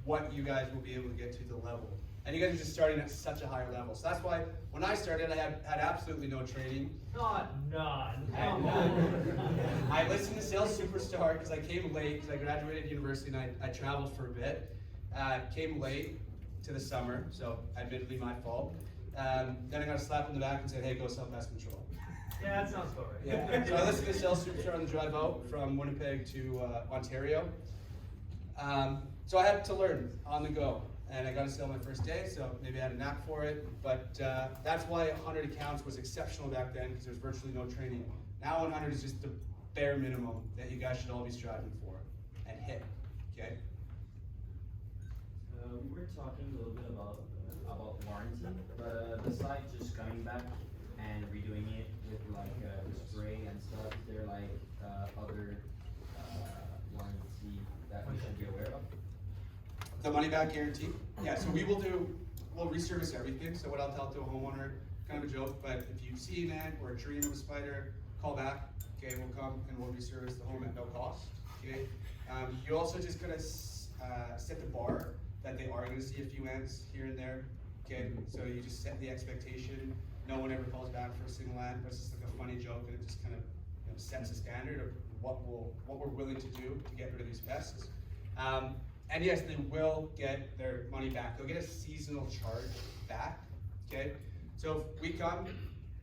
what you guys will be able to get to the level. And you guys are just starting at such a higher level. So that's why when I started, I had absolutely no training. Not none. I listened to Sales Superstar because I came late, because I graduated university and I traveled for a bit. Came late to the summer, so admittedly my fault. Then I got a slap in the back and said, hey, go sell pest control. Yeah, that sounds about right. Yeah. So I listened to Sales Superstar on the drive out from Winnipeg to Ontario. So I had to learn on the go. And I got to sell my first day, so maybe I had a knack for it. But that's why 100 accounts was exceptional back then, because there's virtually no training. Now 100 is just the bare minimum that you guys should all be striving for and hit. Okay. We were talking a little bit about warranty, but besides just coming back and redoing it with like the spray and stuff, is there like other warranty that we should be aware of? The money back guarantee. Yeah, so we'll reservice everything. So what I'll tell to a homeowner, kind of a joke, but if you see an ant or a dream of a spider, call back. Okay, we'll come and we'll reservice the home at no cost. Okay. You also just gotta set the bar that they are gonna see a few ants here and there. Okay, so you just set the expectation. No one ever calls back for a single ant, but it's just like a funny joke, and it just kind of sets a standard of what we're willing to do to get rid of these pests. And yes, they will get their money back. They'll get a seasonal charge back, okay? So if we come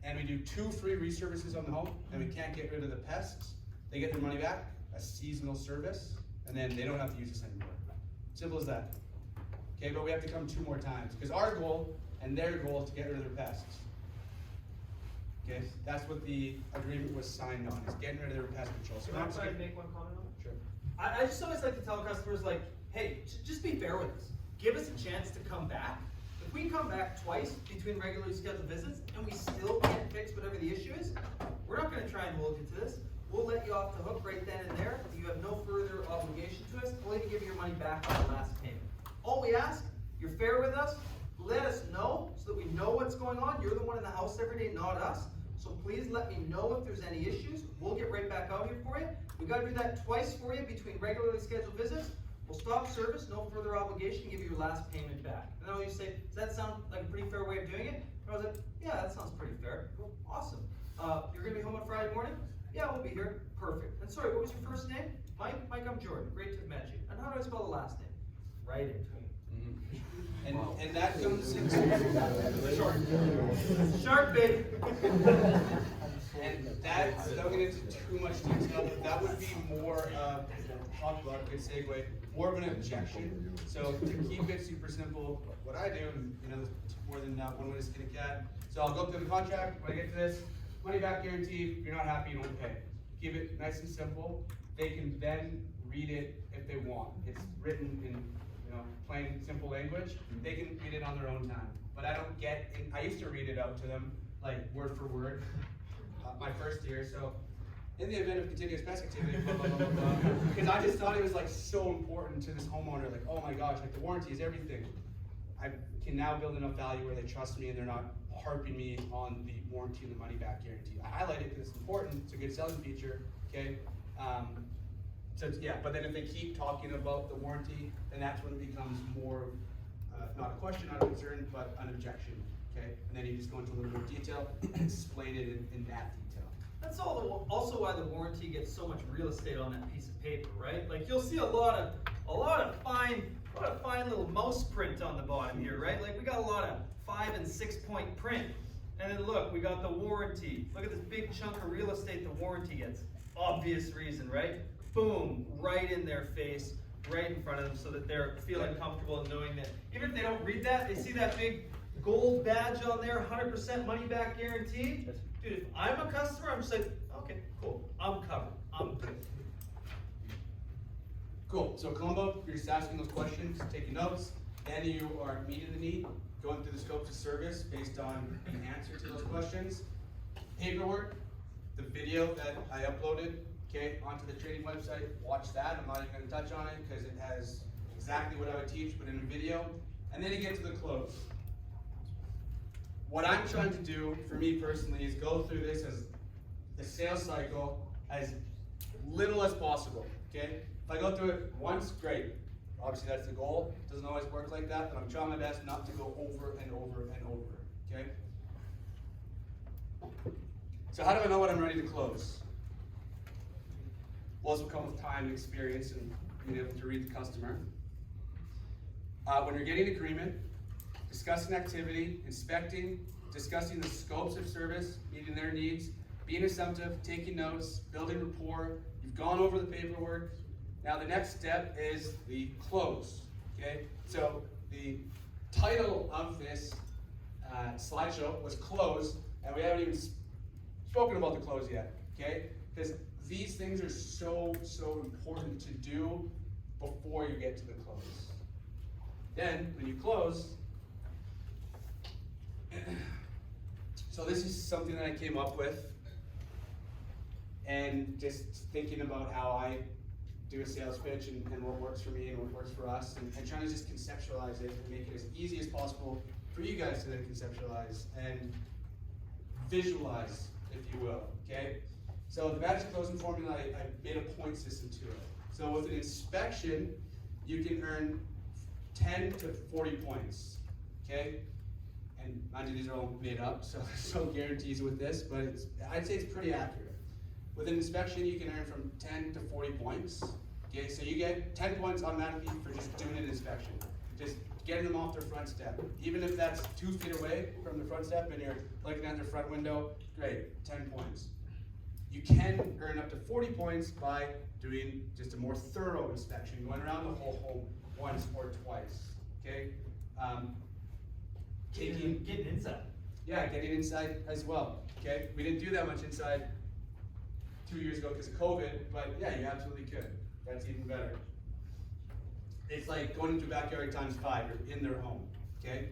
and we do 2 free reservices on the home and we can't get rid of the pests, they get their money back, a seasonal service, and then they don't have to use this anymore. Simple as that. Okay, but we have to come 2 more times, because our goal and their goal is to get rid of their pests. Okay, that's what the agreement was signed on, is getting rid of their pest control. So Can I now try to make one comment on it? Sure. I just always like to tell customers, like, hey, just be fair with us. Give us a chance to come back. If we come back twice between regularly scheduled visits and we still can't fix whatever the issue is, we're not gonna try and hold you to this. We'll let you off the hook right then and there. You have no further obligation to us. We'll even give you your money back on the last payment. All we ask, you're fair with us, let us know so that we know what's going on. You're the one in the house every day, not us. So please let me know if there's any issues. We'll get right back out here for you. We gotta do that twice for you between regularly scheduled visits. We'll stop service, no further obligation, give you your last payment back. And then you say, does that sound like a pretty fair way of doing it? And I was like, yeah, that sounds pretty fair. Cool. Awesome. You're gonna be home on Friday morning? Yeah, we'll be here. Perfect. And sorry, what was your first name? Mike? Mike, I'm Jordan. Great to have met you. And how do I spell the last name? Right in between. And that comes into Shark bait. And that's, without getting into too much detail, but that would be more of, talk about a good segue, more of an objection. So to keep it super simple, what I do, and there's more than one way to skin a cat. So I'll go up to the contract, when I get to this, money back guarantee, if you're not happy, you don't pay. Keep it nice and simple. They can then read it if they want. It's written in plain, simple language. They can read it on their own time. But I don't get it. I used to read it out to them, like word for word, my first year. So in the event of continuous pest activity, blah, blah, blah, blah, blah, because I just thought it was like so important to this homeowner, like, oh my gosh, like the warranty is everything. I can now build enough value where they trust me and they're not harping me on the warranty and the money back guarantee. I highlight it because it's important, it's a good selling feature, okay? So yeah, but then if they keep talking about the warranty, then that's when it becomes more, not a question, not a concern, but an objection, okay? And then you just go into a little more detail and explain it in that detail. That's also why the warranty gets so much real estate on that piece of paper, right? Like you'll see a lot of fine little mouse print on the bottom here, right? Like we got a lot of 5 and 6 point print. And then look, we got the warranty. Look at this big chunk of real estate the warranty gets. Obvious reason, right? Boom, right in their face, right in front of them, so that they're feeling comfortable and knowing that even if they don't read that, they see that big gold badge on there, 100% money back guarantee. Dude, if I'm a customer, I'm just like, okay, cool, I'm covered, I'm good. Cool, so Columbo, you're just asking those questions, taking notes, then you are meeting the need, going through the scopes of service based on the answer to those questions. Paperwork, the video that I uploaded, okay, onto the training website. Watch that. I'm not even gonna touch on it because it has exactly what I would teach, but in a video. And then you get to the close. What I'm trying to do, for me personally, is go through this as the sales cycle as little as possible, okay? If I go through it once, great. Obviously that's the goal. It doesn't always work like that, but I'm trying my best not to go over and over and over, okay? So how do I know when I'm ready to close? Well, this will come with time and experience and being able to read the customer. When you're getting agreement, discussing activity, inspecting, discussing the scopes of service, meeting their needs, being assumptive, taking notes, building rapport, you've gone over the paperwork. Now the next step is the close, okay? So the title of this slideshow was close, and we haven't even spoken about the close yet, okay? Because these things are so important to do before you get to the close. Then, when you close, so this is something that I came up with, and just thinking about how I do a sales pitch and what works for me and what works for us, and trying to just conceptualize it and make it as easy as possible for you guys to then conceptualize and visualize, if you will, okay? So the magic closing formula, I made a point system to it. So with an inspection, you can earn 10 to 40 points, okay? And mind you, these are all made up, so there's no guarantees with this, but I'd say it's pretty accurate. With an inspection, you can earn from 10 to 40 points, okay? So you get 10 points automatically for just doing an inspection. Just getting them off their front step. Even if that's 2 feet away from the front step and you're looking at their front window, great, 10 points. You can earn up to 40 points by doing just a more thorough inspection, going around the whole home once or twice, okay? Getting inside. Yeah, getting inside as well, okay? We didn't do that much inside 2 years ago because of COVID, but yeah, you absolutely could. That's even better. It's like going into a backyard times 5, you're in their home, okay?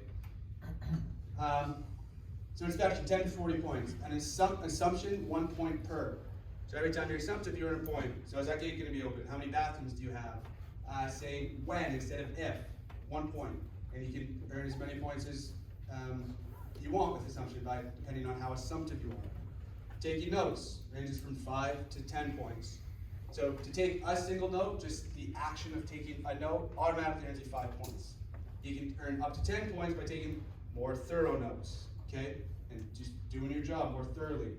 So inspection, 10 to 40 points. And assumption, 1 point per. So every time you're assumptive, you earn a point. So is that gate gonna be open? How many bathrooms do you have? Say when instead of if, 1 point. And you can earn as many points as you want with assumption depending on how assumptive you are. Taking notes ranges from 5 to 10 points. So to take a single note, just the action of taking a note automatically earns you 5 points. You can earn up to 10 points by taking more thorough notes, okay? And just doing your job more thoroughly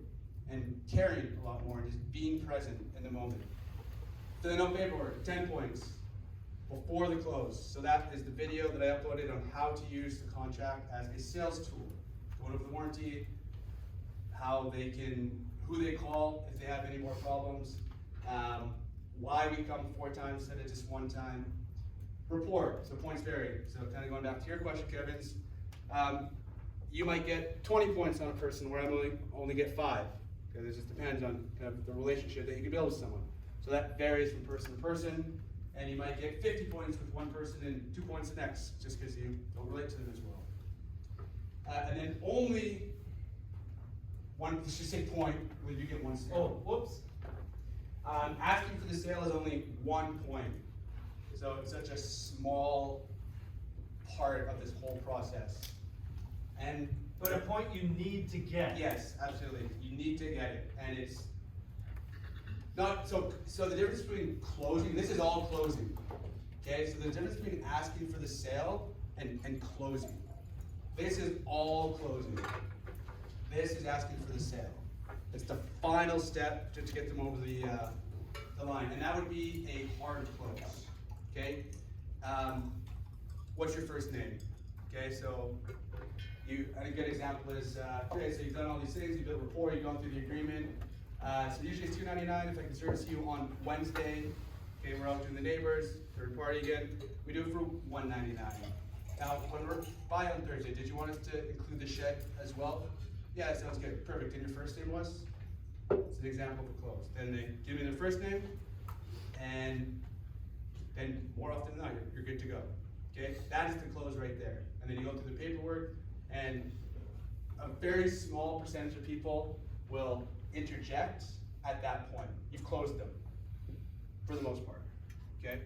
and caring a lot more and just being present in the moment. So the note paperwork, 10 points before the close. So that is the video that I uploaded on how to use the contract as a sales tool. Going over the warranty, who they call if they have any more problems, why we come 4 times instead of just 1 time. Report, so points vary. So kind of going back to your question, Kevin's, you might get 20 points on a person where I only get 5, because it just depends on kind of the relationship that you can build with someone. So that varies from person to person, and you might get 50 points with one person and 2 points the next, just because you don't relate to them as well. And then only one, let's just say point, when you get 1 sale. Oh, whoops. Asking for the sale is only 1 point. So it's such a small part of this whole process. But a point you need to get. Yes, absolutely. You need to get it. And it's not, so the difference between closing, this is all closing. Okay, so the difference between asking for the sale and closing. This is all closing. This is asking for the sale. It's the final step to get them over the line. And that would be a hard close. Okay? What's your first name? Okay, so a good example is, okay, so you've done all these things, you built rapport, you've gone through the agreement. So usually it's $2.99 if I can service you on Wednesday. Okay, we're out doing the neighbors, third party again. We do it for $1.99. Now, when we're by on Thursday, did you want us to include the shed as well? Yeah, that sounds good. Perfect. And your first name was? It's an example of a close. Then they give me their first name, and then more often than not, you're good to go. Okay? That is the close right there. And then you go through the paperwork, and a very small percentage of people will interject at that point. You've closed them, for the most part, okay?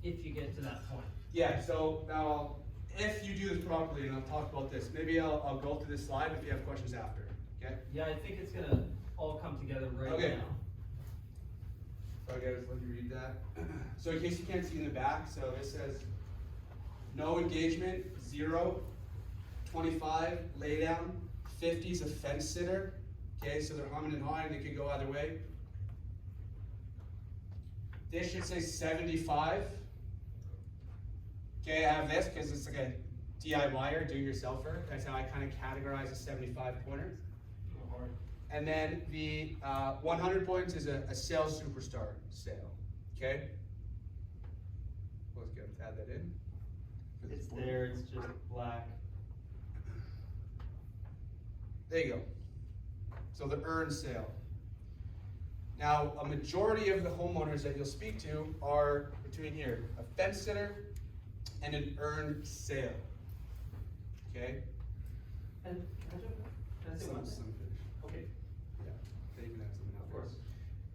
If you get to that point. Yeah, so now, if you do this properly, and I'll talk about this, maybe I'll go through this slide if you have questions after, okay? Yeah, I think it's gonna all come together right Okay. now. So guys, let me read that. So in case you can't see in the back, so this says, no engagement, 0, 25, lay down, 50 is a fence sitter, okay, so they're humming and hawing, they could go either way. This should say 75. Okay, I have this because it's like a DIYer, do-yourselfer. That's how I kind of categorize a 75 pointer. And then the 100 points is a sales superstar sale. Okay? Let's go add that in. It's there, it's just black. There you go. So the earned sale. Now, a majority of the homeowners that you'll speak to are between here, a fence sitter and an earned sale. Okay? And can I say one thing? Okay. Yeah, they can add something else. Of course.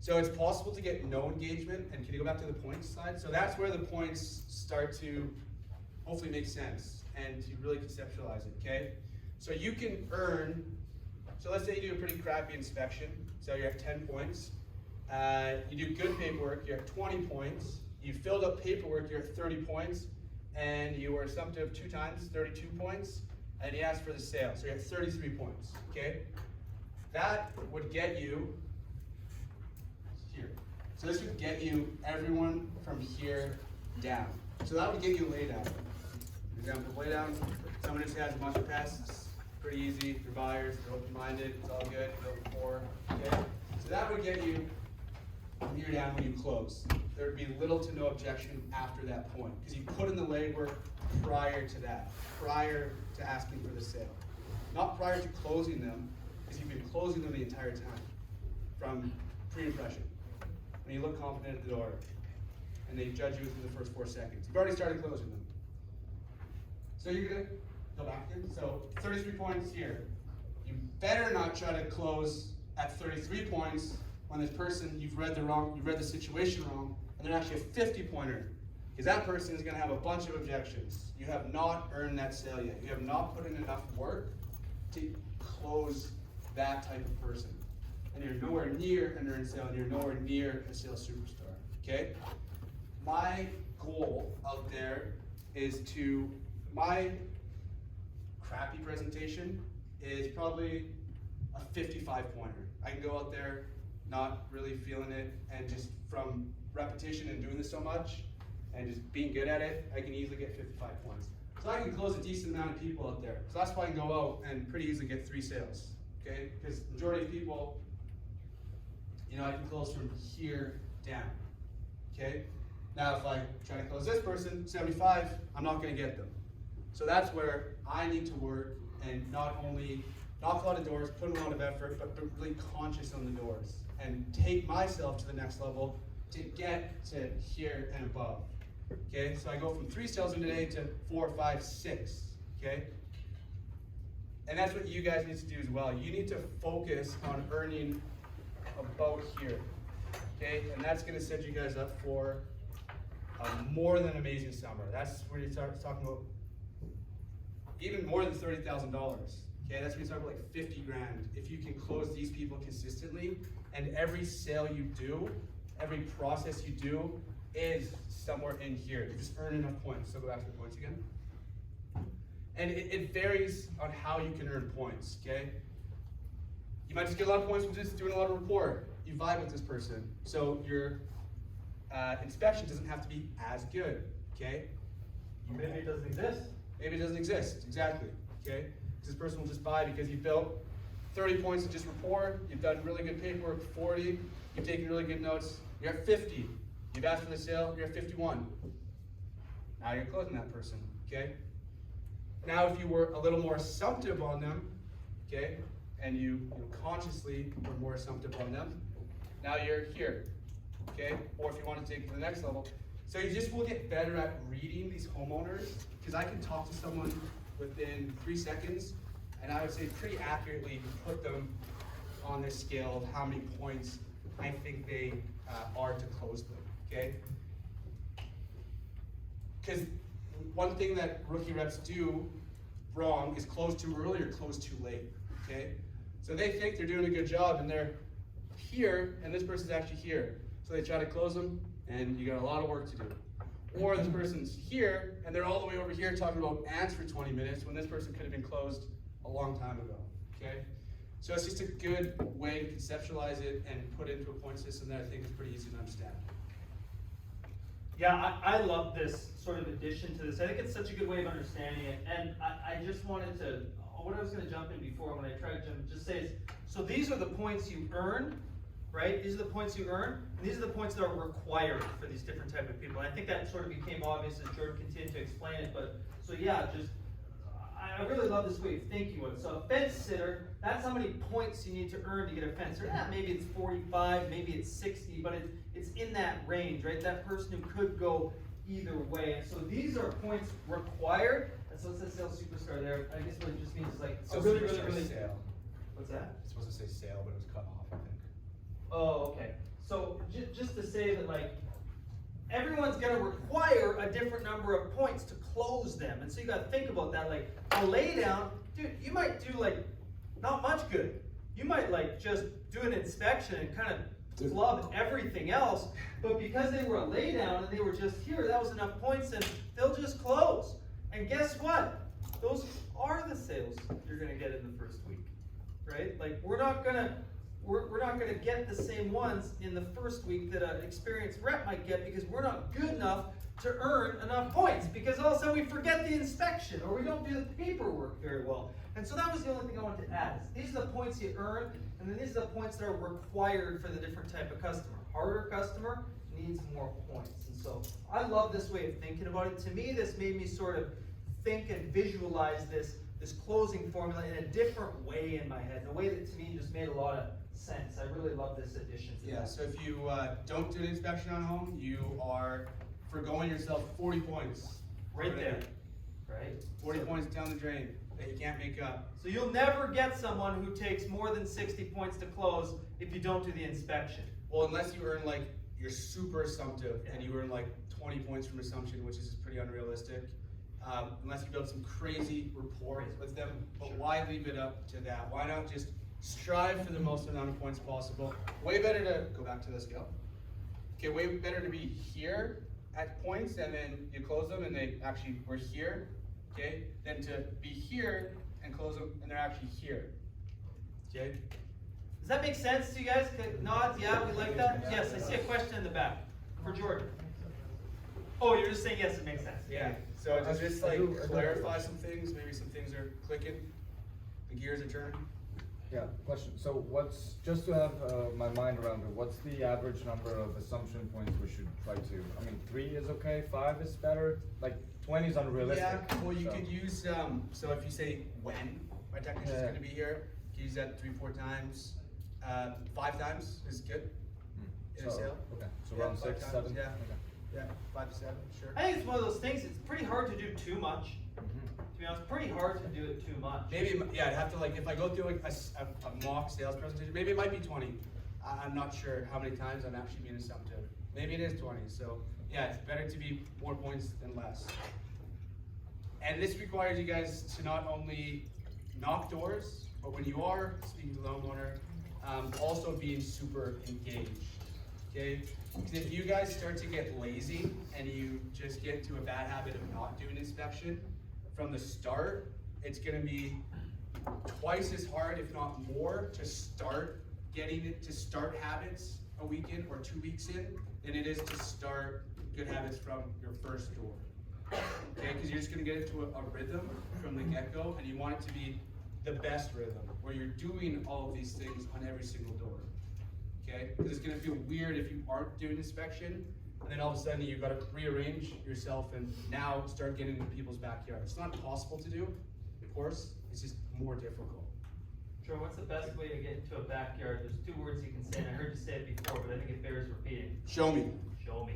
So it's possible to get no engagement, and can you go back to the points slide? So that's where the points start to hopefully make sense and to really conceptualize it, okay? So you can earn, so let's say you do a pretty crappy inspection, so you're at 10 points. You do good paperwork, you're at 20 points. You filled up paperwork, you're at 30 points. And you were assumptive 2 times, 32 points. And you asked for the sale, so you're at 33 points, okay? That would get you here. So this would get you everyone from here down. So that would get you lay down. For example, lay down, someone just has a bunch of pests, pretty easy, they're buyers, they're open-minded, it's all good, built rapport, okay? So that would get you from here down when you close. There would be little to no objection after that point, because you put in the legwork prior to that, prior to asking for the sale. Not prior to closing them, because you've been closing them the entire time, from pre-impression. When you look confident at the door, and they judge you within the first 4 seconds. You've already started closing them. So you're gonna go back in, so 33 points here. You better not try to close at 33 points when this person, you've read the situation wrong, and they're actually a 50-pointer. Because that person is gonna have a bunch of objections. You have not earned that sale yet. You have not put in enough work to close that type of person. And you're nowhere near an earned sale, and you're nowhere near a sales superstar, okay? My goal out there is to, my crappy presentation is probably a 55-pointer. I can go out there not really feeling it, and just from repetition and doing this so much, and just being good at it, I can easily get 55 points. So I can close a decent amount of people out there. So that's why I can go out and pretty easily get 3 sales, okay? Because majority of people, I can close from here down, okay? Now if I try to close this person, 75, I'm not gonna get them. So that's where I need to work and not only knock a lot of doors, put in a lot of effort, but be really conscious on the doors and take myself to the next level to get to here and above. Okay, so I go from 3 sales in a day to 4, 5, 6. Okay, and that's what you guys need to do as well. You need to focus on earning about here. Okay, and that's going to set you guys up for a more than amazing summer. That's where you start talking about even more than $30,000. Okay, that's when you talk about like 50 grand. If you can close these people consistently, and every sale you do, every process you do is somewhere in here. You just earn enough points. So go back to the points again. And it varies on how you can earn points, okay? You might just get a lot of points from just doing a lot of rapport. You vibe with this person. So your inspection doesn't have to be as good, okay? Maybe it doesn't exist. Maybe it doesn't exist, exactly, okay? This person will just buy because you built 30 points of just rapport, you've done really good paperwork, 40, you've taken really good notes, you're at 50. You've asked for the sale, you're at 51. Now you're closing that person, okay? Now if you were a little more assumptive on them, okay, and you consciously were more assumptive on them, now you're here, okay? Or if you want to take it to the next level. So you just will get better at reading these homeowners, because I can talk to someone within 3 seconds, and I would say pretty accurately put them on this scale of how many points I think they are to close them, okay? Because one thing that rookie reps do wrong is close too early or close too late, okay? So they think they're doing a good job and they're here and this person's actually here. So they try to close them and you got a lot of work to do. Or this person's here and they're all the way over here talking about ants for 20 minutes when this person could have been closed a long time ago, okay? So it's just a good way to conceptualize it and put it into a point system that I think is pretty easy to understand. Yeah, I love this sort of addition to this. I think it's such a good way of understanding it. And I just wanted to, what I was going to jump in before when I tried to jump, just say is, so these are the points you earn, right? These are the points you earn, and these are the points that are required for these different type of people. And I think that sort of became obvious as Jordan continued to explain it. But so yeah, just I really love this way of thinking with it. So a fence sitter, that's how many points you need to earn to get a fence sitter. Yeah, maybe it's 45, maybe it's 60, but it's in that range, right? That person who could go either way. And so these are points required. And so it says sales superstar there. I guess what it just means is like So a really, superstar really, really. sale. What's that? It's supposed to say sale, but it was cut off, I think. Oh, okay. So just to say that like everyone's gonna require a different number of points to close them. And so you gotta think about that. Like a lay down, dude, you might do like not much good. You might like just do an inspection and kind of flub everything else. But because they were a lay down and they were just here, that was enough points and they'll just close. And guess what? Those are the sales you're gonna get in the first week, right? Like we're not gonna get the same ones in the first week that an experienced rep might get because we're not good enough to earn enough points because all of a sudden we forget the inspection or we don't do the paperwork very well. And so that was the only thing I wanted to add. These are the points you earn, and then these are the points that are required for the different type of customer. Harder customer needs more points. And so I love this way of thinking about it. To me, this made me sort of think and visualize this closing formula in a different way in my head, in a way that to me just made a lot of sense. I really love this addition to that. So if you don't do an inspection on home, you are forgoing yourself 40 points. Right there, right? 40 points down the drain that you can't make up. So you'll never get someone who takes more than 60 points to close if you don't do the inspection. Well, unless you earn like, you're super assumptive and you earn like 20 points from assumption, which is pretty unrealistic. Unless you build some crazy rapport with them, but why leave it up to that? Why not just strive for the most amount of points possible? Way better to, go back to the scale. Okay, way better to be here at points and then you close them and they actually were here, okay? Than to be here and close them and they're actually here, okay? Does that make sense to you guys? Nods, yeah, we like that? Yes, I see a question in the back for Jordan. Oh, you're just saying yes, it makes sense. Yeah, so does this like clarify some things? Maybe some things are clicking, the gears are turning? Yeah, question. So what's, just to have my mind around it, what's the average number of assumption points we should try to, I mean, 3 is okay, 5 is better, like 20 is unrealistic. Yeah, well you so. could use, so if you say when my technician's gonna be here, you can use that 3-4 times. 5 times is good in a So, sale. okay, so Yeah, around 5 6, times, 7? yeah. Okay. Yeah, 5 to 7, sure. I think it's one of those things, it's pretty hard to do too much. To be honest, pretty hard to do it too much. Maybe, yeah, I'd have to like, if I go through like a mock sales presentation, maybe it might be 20. I'm not sure how many times I'm actually being assumptive. Maybe it is 20, so yeah, it's better to be more points than less. And this requires you guys to not only knock doors, but when you are speaking to the homeowner, also being super engaged, okay? Because if you guys start to get lazy and you just get into a bad habit of not doing inspection from the start, it's gonna be twice as hard, if not more, to start getting it, to start habits a week in or 2 weeks in, than it is to start good habits from your first door. Okay, because you're just gonna get into a rhythm from the get-go, and you want it to be the best rhythm, where you're doing all of these things on every single door. Okay, because it's gonna feel weird if you aren't doing inspection, and then all of a sudden you've got to rearrange yourself and now start getting into people's backyard. It's not possible to do, of course, it's just more difficult. Sure, what's the best way to get into a backyard? There's 2 words you can say, and I heard you say it before, but I think it bears repeating. Show me. Show me.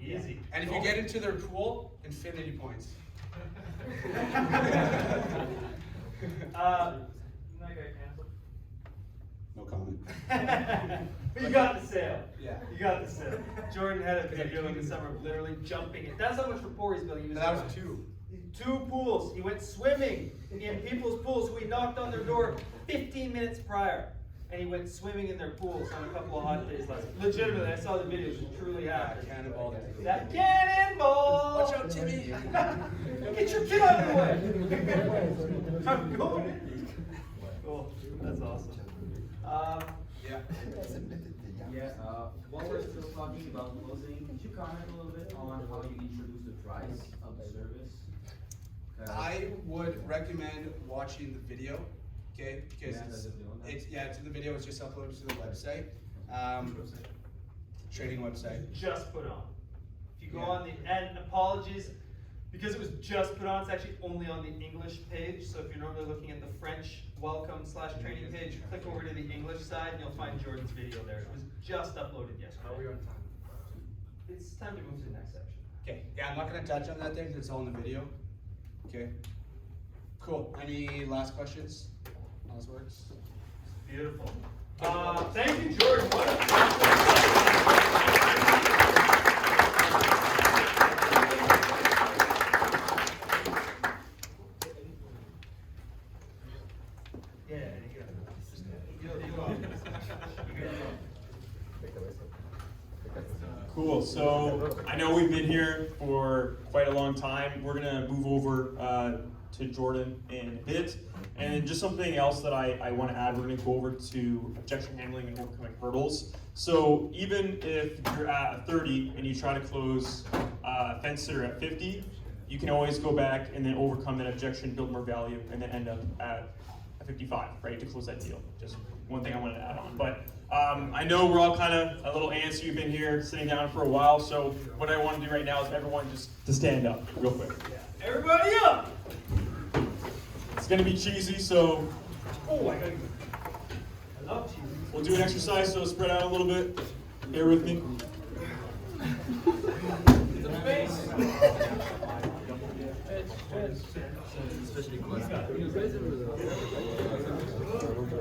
Easy. And if you get into their pool, infinity points. No But you got the sale. Yeah. You got the sale. Jordan had a video in the summer of literally jumping it. That's how much rapport he's building. He And that was 2. 2 pools. He went swimming in people's pools who he knocked on their door 15 minutes prior. And he went swimming in their pools on a couple of hot days last. Legitimately, I saw the videos. It truly happened. Cannonball. That cannonball! Watch out, Timmy! Get your kid out of the way! I'm going. Cool. That's awesome. Yeah. Yeah, while we're still talking about closing, could you comment a little bit on how you introduce the price of the service? I would recommend watching the video, okay? Because it's in the video. It's just uploaded to the website, trading website. Just put on. If you go on the and apologies, because it was just put on, it's actually only on the English page. So if you're normally looking at the French welcome/training page, click over to the English side and you'll find Jordan's video there. It was just uploaded yesterday. Are we on time? It's time to move to the next section. Okay. Yeah, I'm not gonna touch on that thing because it's all in the video. Okay. Cool. Any last questions? Last words? Beautiful. Thank you, Jordan. What a Cool, so I know we've been here for quite a long time. We're gonna move over to Jordan in a bit. And just something else that I wanna add, we're gonna go over to objection handling and overcoming hurdles. So even if you're at a 30 and you try to close a fence sitter at 50, you can always go back and then overcome that objection, build more value, and then end up at a 55, right, to close that deal. Just one thing I wanted to add on. But I know we're all kind of a little antsy. You've been here sitting down for a while. So what I want to do right now is everyone just to stand up real quick. Yeah. Everybody up! It's going to be cheesy, so Oh, I love cheese. we'll do an exercise, so spread out a little bit. Bear with me.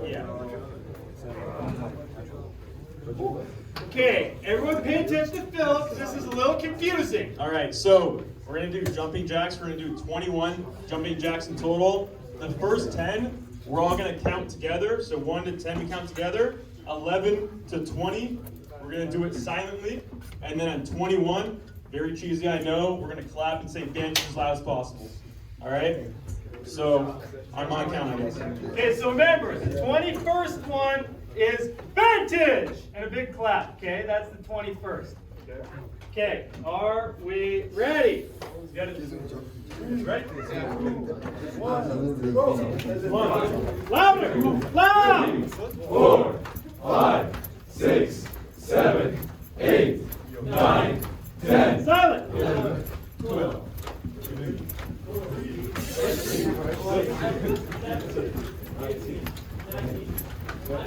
Yeah. Okay, everyone pay attention to Phil, because this is a little confusing. All right, so we're going to do jumping jacks. We're going to do 21 jumping jacks in total. The first 10, we're all going to count together. So 1 to 10 we count together. 11 to 20, we're going to do it silently. And then on 21, very cheesy, I know, we're going to clap and say bench as loud as possible. All right? So on my count, I guess. Okay, so remember, the 21st one is vintage! And a big clap, okay? That's the 21st. Okay, are we ready? You gotta right? One. Louder! Loud! 4, 5, 6, 7, 8, 9, 10. Silent! 11, 12. Who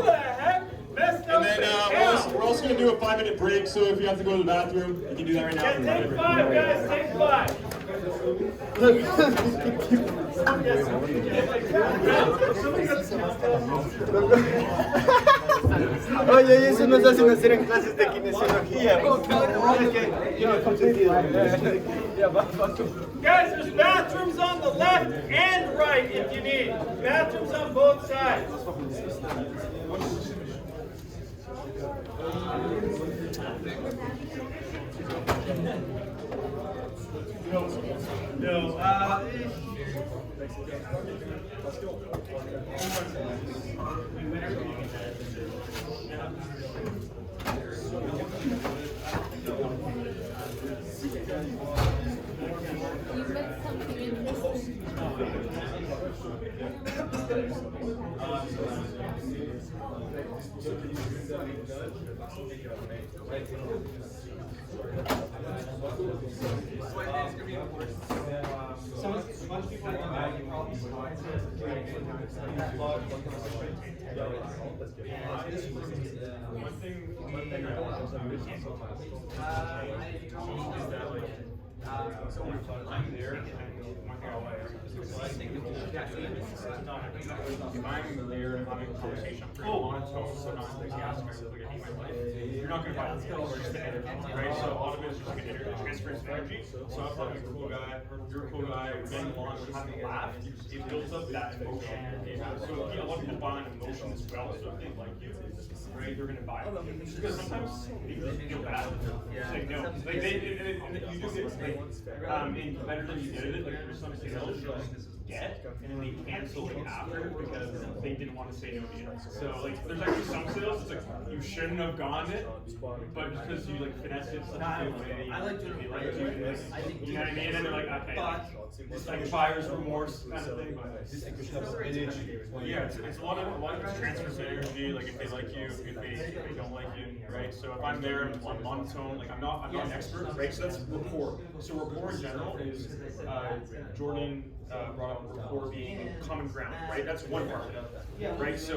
the heck messed up? And then we're also going to do a 5-minute break, so if you have to go to the bathroom, you can do that right now. Yeah, take 5, guys, take 5. Oye, eso nos hacen hacer en clases de kinesiología. Guys, there's bathrooms on the left and right if you need. Bathrooms on both sides. No, Most people in the bag, you probably saw it. One thing I want to is that like So I'm there, and one thing I'll if I'm there and having a conversation, I'm pretty monotone, so not enthusiastic, like I hate my life, you're not gonna buy the skill or just the energy, right? So a lot of it is just like an energy, transference of energy. So I'm probably a cool guy, you're a cool guy, we're getting along, we're having a laugh, it builds up that emotion. So a lot of people buy on emotion as well, so if they like you, right, they're gonna buy it. Because sometimes people feel bad. It's like, no, like you do get, like, in competitors you did it, like there's some sales you just get, and then they cancel it after because they didn't want to say no to you. So like, there's actually some sales, it's like, you shouldn't have gone it, but because you like finesse it such a good way, I like doing it like, right. you know what I mean, and then they're like, okay, it's like buyer's remorse kind of thing, but. Yeah, it's a lot of it's transfers of energy, like if they like you, if they don't like you, right? So if I'm there, I'm monotone, like I'm not an expert, right? So that's rapport. So rapport in general is, Jordan brought up rapport being common ground, right? That's one part of it, right? So